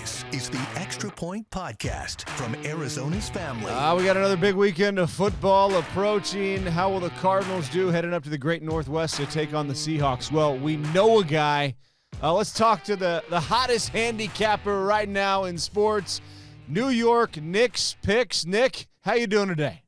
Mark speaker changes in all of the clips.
Speaker 1: This is the Extra Point Podcast from Arizona's family.
Speaker 2: We got another big weekend of football approaching. How will the Cardinals do heading up to the Great Northwest to take on the Seahawks? Well, we know a guy. Let's talk to the hottest handicapper right now in sports, New York Knicks picks. Nick, how you doing today?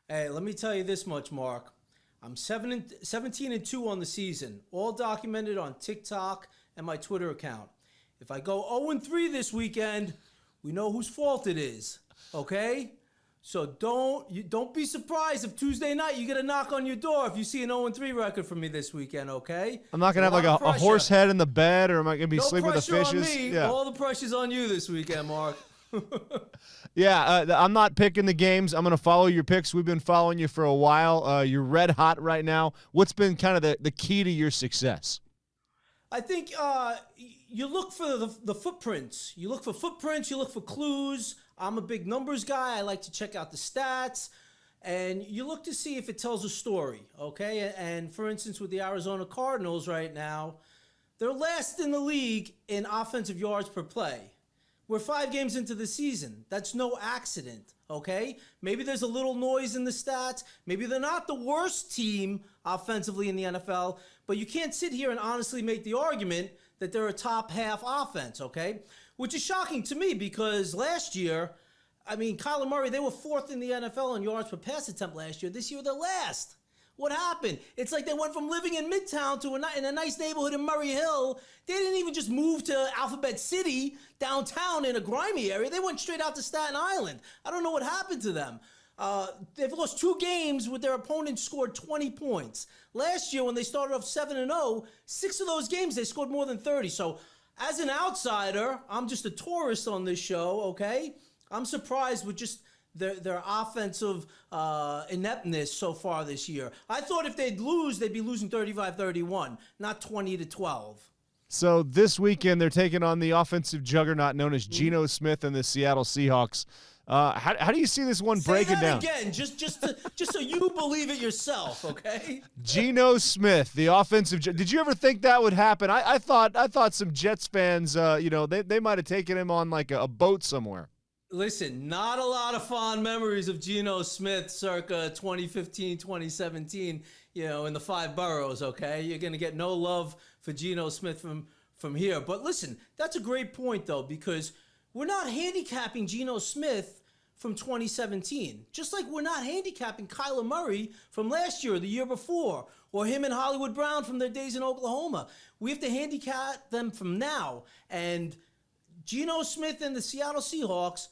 Speaker 3: Hey, let me tell you this much, Mark. I'm 17-2 on the season, all documented on TikTok and my Twitter account. If I go 0-3 this weekend, we know whose fault it is, okay? So don't be surprised if Tuesday night you get a knock on your door if you see an 0-3 record from me this weekend, okay?
Speaker 2: I'm not going to have like a horse head in the bed, or am I going to be sleeping with the fishes?
Speaker 3: No pressure on me. Yeah. All the pressure's on you this weekend, Mark.
Speaker 2: Yeah, I'm not picking the games. I'm going to follow your picks. We've been following you for a while. You're red hot right now. What's been kind of the key to your success?
Speaker 3: I think you look for the footprints. You look for footprints. You look for clues. I'm a big numbers guy. I like to check out the stats. And you look to see if it tells a story, okay? And for instance, with the Arizona Cardinals right now, they're last in the league in offensive yards per play. We're 5 games into the season. That's no accident, okay? Maybe there's a little noise in the stats. Maybe they're not the worst team offensively in the NFL, but you can't sit here and honestly make the argument that they're a top half offense, okay? Which is shocking to me because last year, I mean, Kyler Murray, they were 4th in the NFL in yards per pass attempt last year. This year, they're last. What happened? It's like they went from living in Midtown to in a nice neighborhood in Murray Hill. They didn't even just move to Alphabet City downtown in a grimy area. They went straight out to Staten Island. I don't know what happened to them. They've lost 2 games with their opponents scored 20 points. Last year, when they started off 7-0, 6 of those games, they scored more than 30. So as an outsider, I'm just a tourist on this show, okay? I'm surprised with just their offensive ineptness so far this year. I thought if they'd lose, they'd be losing 35-31, not 20-12.
Speaker 2: So this weekend, they're taking on the offensive juggernaut known as Geno Smith and the Seattle Seahawks. How do you see this one breaking down?
Speaker 3: Say that again, just so you believe it yourself, okay?
Speaker 2: Geno Smith, the offensive. Did you ever think that would happen? I thought some Jets fans, they might have taken him on like a boat somewhere.
Speaker 3: Listen, not a lot of fond memories of Geno Smith circa 2015, 2017, in the 5 boroughs, okay? You're going to get no love for Geno Smith from here. But listen, that's a great point, though, because we're not handicapping Geno Smith from 2017, just like we're not handicapping Kyler Murray from last year or the year before, or him and Hollywood Brown from their days in Oklahoma. We have to handicap them from now. And Geno Smith and the Seattle Seahawks,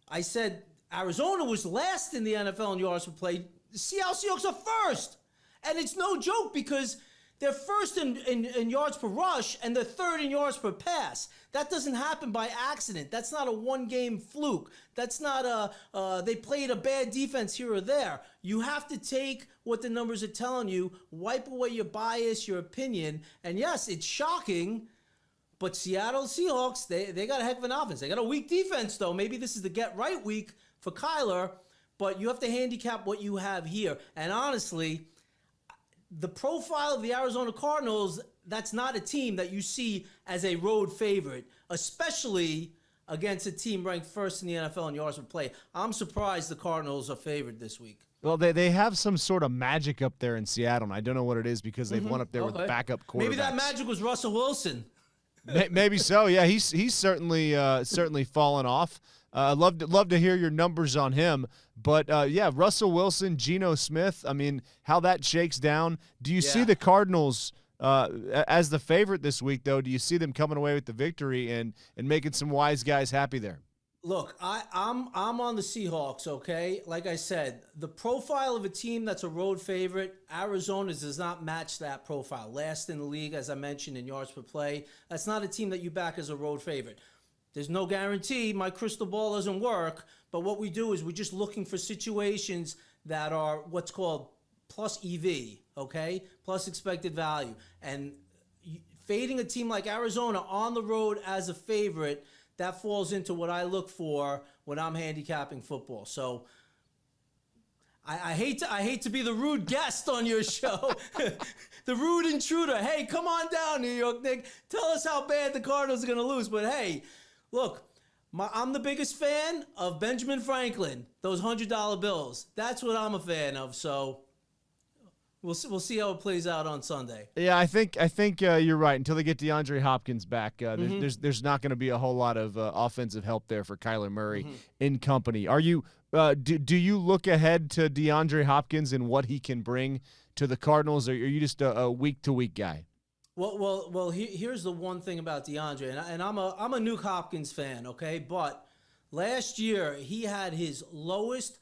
Speaker 3: I said Arizona was last in the NFL in yards per play. The Seattle Seahawks are first. And it's no joke because they're first in yards per rush and they're third in yards per pass. That doesn't happen by accident. That's not a one-game fluke. That's not they played a bad defense here or there. You have to take what the numbers are telling you, wipe away your bias, your opinion. And yes, it's shocking, but Seattle Seahawks, they got a heck of an offense. They got a weak defense, though. Maybe this is the get-right week for Kyler, but you have to handicap what you have here. And honestly, the profile of the Arizona Cardinals, that's not a team that you see as a road favorite, especially against a team ranked first in the NFL in yards per play. I'm surprised the Cardinals are favored this week.
Speaker 2: Well, they have some sort of magic up there in Seattle, and I don't know what it is because they've won up there with backup quarterbacks.
Speaker 3: Maybe that magic was Russell Wilson.
Speaker 2: Maybe so. Yeah, he's certainly fallen off. I'd love to hear your numbers on him. But, Russell Wilson, Geno Smith, I mean, how that shakes down. Do you see the Cardinals as the favorite this week, though? Do you see them coming away with the victory and making some wise guys happy there?
Speaker 3: Look, I'm on the Seahawks, okay? Like I said, the profile of a team that's a road favorite, Arizona does not match that profile. Last in the league, as I mentioned, in yards per play. That's not a team that you back as a road favorite. There's no guarantee. My crystal ball doesn't work. But what we do is we're just looking for situations that are what's called plus EV, okay? Plus expected value. And fading a team like Arizona on the road as a favorite, that falls into what I look for when I'm handicapping football. So I hate to be the rude guest on your show, the rude intruder. Hey, come on down, New York Nick. Tell us how bad the Cardinals are going to lose. But hey, Look, I'm the biggest fan of Benjamin Franklin, those $100 bills. That's what I'm a fan of. So we'll see how it plays out on Sunday.
Speaker 2: Yeah, I think you're right. Until they get DeAndre Hopkins back, there's not going to be a whole lot of offensive help there for Kyler Murray in company. Are you do you look ahead to DeAndre Hopkins and what he can bring to the Cardinals, or are you just a week-to-week guy?
Speaker 3: Well. Here's the one thing about DeAndre, and I'm a Nuke Hopkins fan, okay? But last year he had his lowest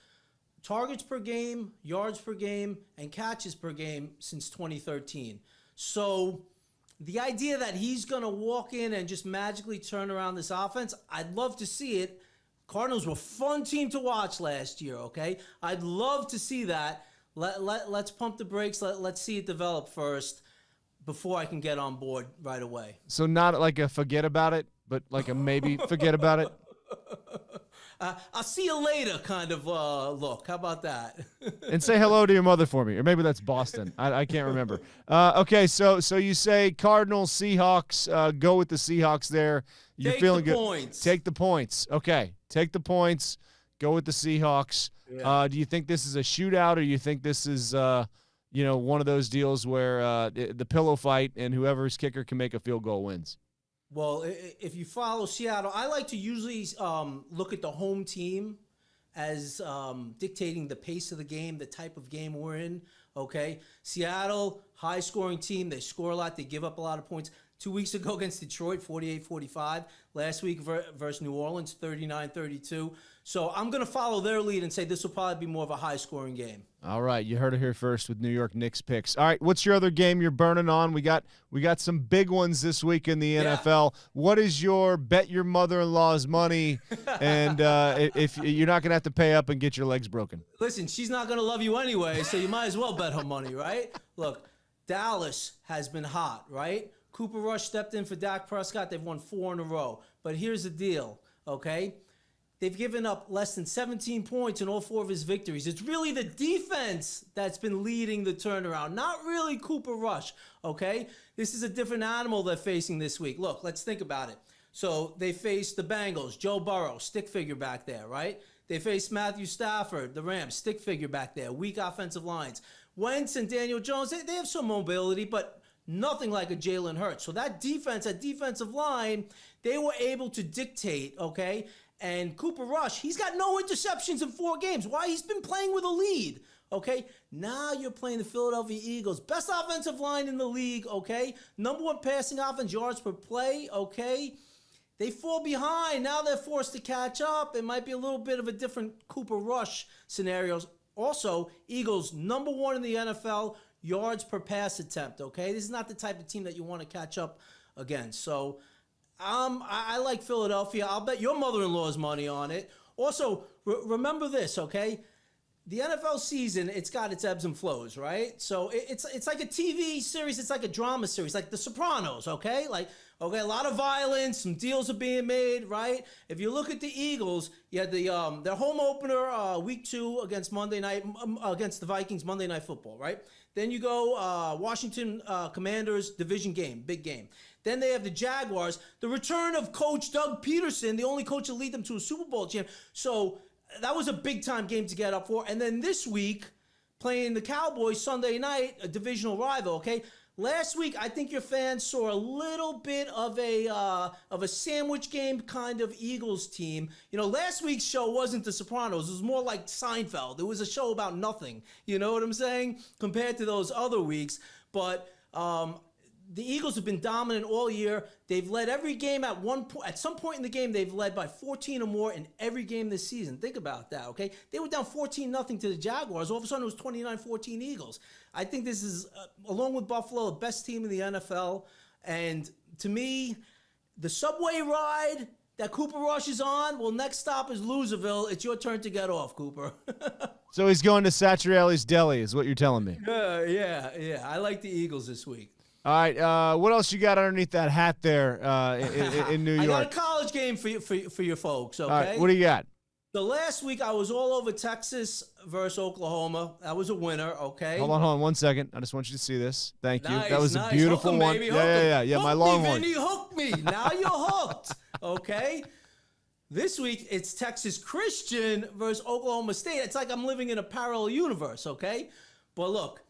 Speaker 3: targets per game, yards per game, and catches per game since 2013. So the idea that he's going to walk in and just magically turn around this offense, I'd love to see it. Cardinals were a fun team to watch last year, okay? I'd love to see that. Let's pump the brakes. Let's see it develop first before I can get on board right away.
Speaker 2: So not like a forget about it, but like a maybe forget about it?
Speaker 3: I'll see you later kind of look. How about that?
Speaker 2: And say hello to your mother for me. Or maybe that's Boston. I can't remember. Okay, so you say Cardinals, Seahawks. Go with the Seahawks there. You're feeling good.
Speaker 3: Points.
Speaker 2: Take the points. Okay, take the points. Go with the Seahawks.
Speaker 3: Yeah.
Speaker 2: Do you think this is a shootout, or you think this is one of those deals where the pillow fight and whoever's kicker can make a field goal wins?
Speaker 3: Well, if you follow Seattle, I like to usually look at the home team as dictating the pace of the game, the type of game we're in, okay? Seattle, high-scoring team. They score a lot. They give up a lot of points. 2 weeks ago against Detroit, 48-45. Last week versus New Orleans, 39-32. So I'm going to follow their lead and say this will probably be more of a high-scoring game.
Speaker 2: All right, you heard it here first with New York Knicks picks. All right, what's your other game you're burning on? We got some big ones this week in the NFL. What is your bet your mother-in-law's money, and if you're not going to have to pay up and get your legs broken?
Speaker 3: Listen, she's not going to love you anyway, so you might as well bet her money, right? Look, Dallas has been hot, right? Cooper Rush stepped in for Dak Prescott. They've won 4 in a row. But here's the deal, okay? They've given up less than 17 points in all 4 of his victories. It's really the defense that's been leading the turnaround, not really Cooper Rush, okay? This is a different animal they're facing this week. Look, let's think about it. So they faced the Bengals, Joe Burrow, stick figure back there, right? They faced Matthew Stafford, the Rams, stick figure back there, weak offensive lines. Wentz and Daniel Jones, they have some mobility, but nothing like a Jalen Hurts. So that defense, that defensive line, they were able to dictate, okay? And Cooper Rush, he's got no interceptions in 4 games. Why? He's been playing with a lead, okay? Now you're playing the Philadelphia Eagles. Best offensive line in the league, okay? Number 1 passing offense, yards per play, okay? They fall behind. Now they're forced to catch up. It might be a little bit of a different Cooper Rush scenarios. Also, Eagles, number 1 in the NFL, yards per pass attempt, okay? This is not the type of team that you want to catch up against. So I like Philadelphia. I'll bet your mother-in-law's money on it. Also, remember this, okay? The NFL season, it's got its ebbs and flows, right? So it's like a TV series. It's like a drama series, like The Sopranos, okay? A lot of violence, some deals are being made, right? If you look at the Eagles, you had their home opener week 2 against against the Vikings, Monday Night Football, right? Then you go Washington Commanders division game, big game. Then they have the Jaguars, the return of Coach Doug Peterson, the only coach to lead them to a Super Bowl champ. So that was a big-time game to get up for. And then this week, playing the Cowboys Sunday night, a divisional rival, okay? Last week, I think your fans saw a little bit of a sandwich game kind of Eagles team. You know, last week's show wasn't The Sopranos. It was more like Seinfeld. It was a show about nothing. You know what I'm saying? Compared to those other weeks. But the Eagles have been dominant all year. They've led every game at some point in the game. They've led by 14 or more in every game this season. Think about that, okay? They were down 14-0 to the Jaguars. All of a sudden, it was 29-14 Eagles. I think this is, along with Buffalo, the best team in the NFL. And to me, the subway ride that Cooper Rush is on, well, next stop is Loserville. It's your turn to get off, Cooper.
Speaker 2: So he's going to Satriali's Deli is what you're telling me.
Speaker 3: Yeah. I like the Eagles this week.
Speaker 2: All right, what else you got underneath that hat there in New York?
Speaker 3: I got a college game for your folks, okay?
Speaker 2: All right, what do you got?
Speaker 3: The last week I was all over Texas versus Oklahoma. That was a winner, okay?
Speaker 2: Hold on 1 second. I just want you to see this. Thank you.
Speaker 3: Nice,
Speaker 2: That was
Speaker 3: nice.
Speaker 2: a beautiful
Speaker 3: Hook 'em,
Speaker 2: one.
Speaker 3: baby.
Speaker 2: Yeah.
Speaker 3: Hook
Speaker 2: My
Speaker 3: me,
Speaker 2: Longhorn.
Speaker 3: Vinny, hook me. Now you're hooked, okay? This week it's Texas Christian versus Oklahoma State. It's like I'm living in a parallel universe, okay? But look,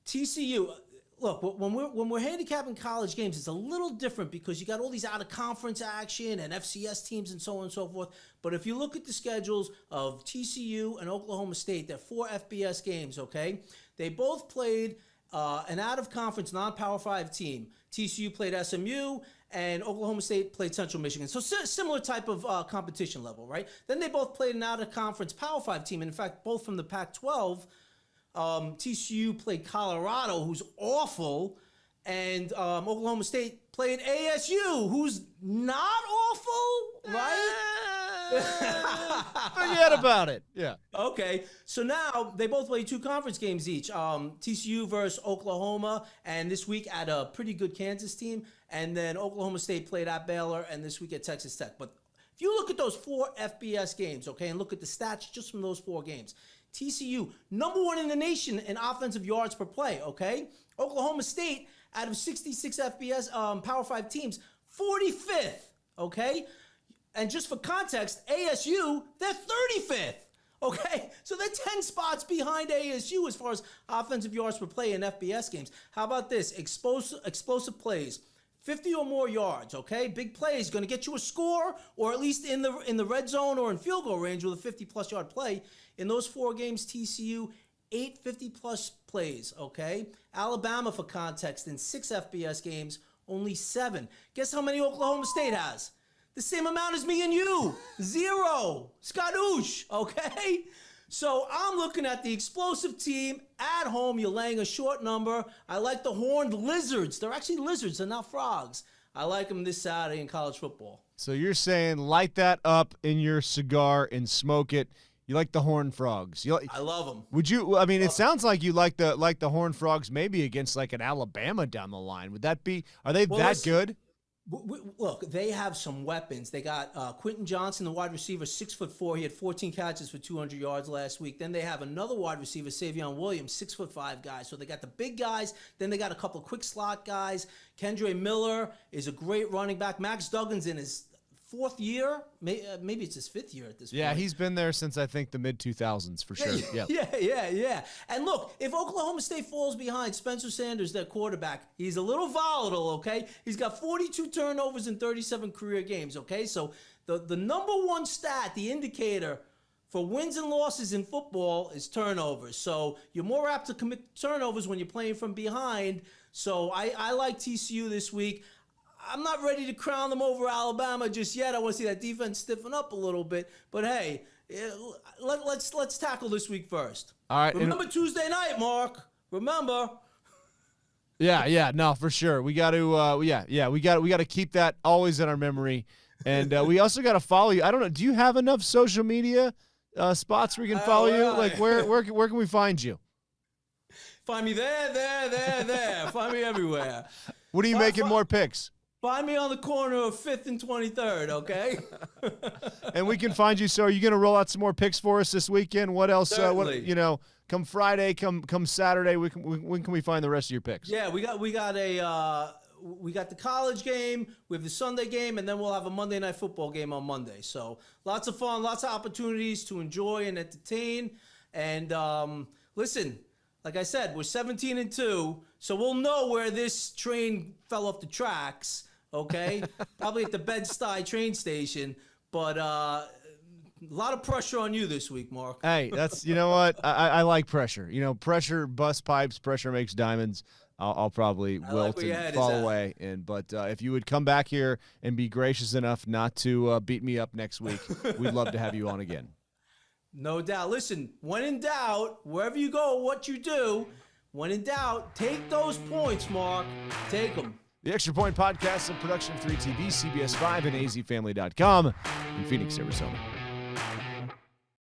Speaker 3: TCU. Look, when we're handicapping college games, it's a little different because you got all these out-of-conference action and FCS teams and so on and so forth. But if you look at the schedules of TCU and Oklahoma State, they're 4 FBS games, okay? They both played an out-of-conference non-Power 5 team. TCU played SMU, and Oklahoma State played Central Michigan. So similar type of competition level, right? Then they both played an out-of-conference Power 5 team. And in fact, both from the Pac-12. TCU played Colorado, who's awful, and Oklahoma State played ASU, who's not awful, right?
Speaker 2: Forget about it. Yeah.
Speaker 3: Okay, so now they both play 2 conference games each. TCU versus Oklahoma, and this week at a pretty good Kansas team, and then Oklahoma State played at Baylor, and this week at Texas Tech. But if you look at those 4 FBS games, okay, and look at the stats just from those 4 games, TCU, number 1 in the nation in offensive yards per play, okay? Oklahoma State, out of 66 FBS Power 5 teams, 45th, okay? And just for context, ASU, they're 35th, okay? So they're 10 spots behind ASU as far as offensive yards per play in FBS games. How about this? Explosive plays. 50 or more yards, okay? Big plays, going to get you a score, or at least in the red zone or in field goal range with a 50-plus yard play. In those 4 games, TCU, 8 50-plus plays, okay? Alabama, for context, in 6 FBS games, only 7. Guess how many Oklahoma State has? The same amount as me and you. 0. Skadoosh, okay? So I'm looking at the explosive team at home. You're laying a short number. I like the horned lizards. They're actually lizards. They're not frogs. I like them this Saturday in college football.
Speaker 2: So you're saying light that up in your cigar and smoke it. You like the horned frogs.
Speaker 3: I love them.
Speaker 2: Would you? I mean, it sounds like you like the horned frogs maybe against like an Alabama down the line. Would that be? Are they that good?
Speaker 3: Look, they have some weapons. They got Quentin Johnson, the wide receiver, 6'4". He had 14 catches for 200 yards last week. Then they have another wide receiver, Savion Williams, 6'5" guy. So they got the big guys. Then they got a couple of quick slot guys. Kendre Miller is a great running back. Max Duggan's in his 4th year. Maybe it's his 5th year at this point.
Speaker 2: Yeah, he's been there since I think the mid-2000s for sure.
Speaker 3: Yeah. And look, if Oklahoma State falls behind, Spencer Sanders, their quarterback, he's a little volatile, okay? He's got 42 turnovers in 37 career games, okay? So the number 1 stat, the indicator for wins and losses in football is turnovers. So you're more apt to commit turnovers when you're playing from behind. So I like TCU this week. I'm not ready to crown them over Alabama just yet. I want to see that defense stiffen up a little bit. But hey, let's tackle this week first.
Speaker 2: All right.
Speaker 3: Remember Tuesday night, Mark. Remember.
Speaker 2: Yeah, no, for sure. We got to, we got to keep that always in our memory, and we also got to follow you. I don't know. Do you have enough social media spots where we can follow you? Like where can we find you?
Speaker 3: Find me there. Find me everywhere.
Speaker 2: What are you making more picks?
Speaker 3: Find me on the corner of 5th and 23rd, okay?
Speaker 2: And we can find you. So are you going to roll out some more picks for us this weekend? What else? Come Friday, come Saturday, when can we find the rest of your picks?
Speaker 3: Yeah, we got the college game, we have the Sunday game, and then we'll have a Monday Night Football game on Monday. So lots of fun, lots of opportunities to enjoy and entertain. And listen, like I said, we're 17-2, so we'll know where this train fell off the tracks. Okay, probably at the Bed-Stuy train station, but a lot of pressure on you this week, Mark.
Speaker 2: Hey, that's you know what I like pressure. You know, pressure busts pipes, pressure makes diamonds. I'll probably wilt and fall away. But if you would come back here and be gracious enough not to beat me up next week, we'd love to have you on again.
Speaker 3: No doubt. Listen, when in doubt, wherever you go, what you do, when in doubt, take those points, Mark. Take them.
Speaker 2: The Extra Point Podcast, a production of 3TV, CBS 5, and azfamily.com in Phoenix, Arizona.